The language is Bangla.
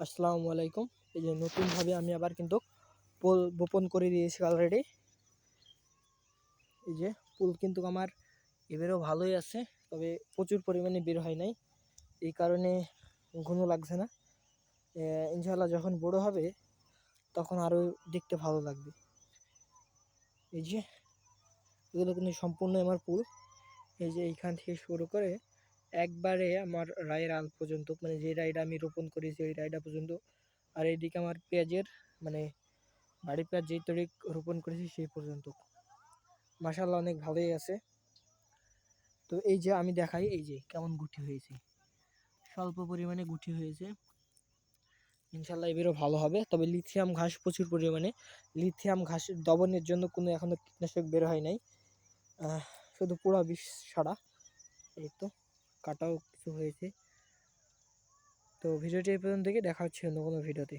আসসালামু আলাইকুম। এই যে নতুনভাবে আমি আবার কিন্তু পোল বপন করে দিয়েছি অলরেডি। এই যে ফুল কিন্তু আমার এবারেও ভালোই আছে, তবে প্রচুর পরিমাণে বের হয় নাই, এই কারণে ঘন লাগছে না। ইনশাআল্লাহ যখন বড় হবে তখন আরও দেখতে ভালো লাগবে। এই যে এগুলো কিন্তু সম্পূর্ণ আমার ফুল। এই যে এইখান থেকে শুরু করে একবারে আমার রায়ের আল পর্যন্ত, মানে যে রায়টা আমি রোপণ করেছি ওই রায়টা পর্যন্ত। আর এইদিকে আমার পেঁয়াজের, মানে বাড়ি পেঁয়াজ যেই তরিক রোপণ করেছি সেই পর্যন্ত মাশাআল্লাহ অনেক ভালোই আছে। তো এই যে আমি দেখাই, এই যে কেমন গুটি হয়েছে, স্বল্প পরিমাণে গুটি হয়েছে। ইনশাল্লাহ এবারও ভালো হবে, তবে লিথিয়াম ঘাস প্রচুর পরিমাণে। লিথিয়াম ঘাসের দমনের জন্য কোনো এখনো কীটনাশক বের হয় নাই, শুধু পোড়া বিষ ছাড়া। এই তো কাটাও কিছু হয়েছে। তো ভিডিওটি এই পর্যন্ত থেকে, দেখা হচ্ছে অন্য কোনো ভিডিওতে।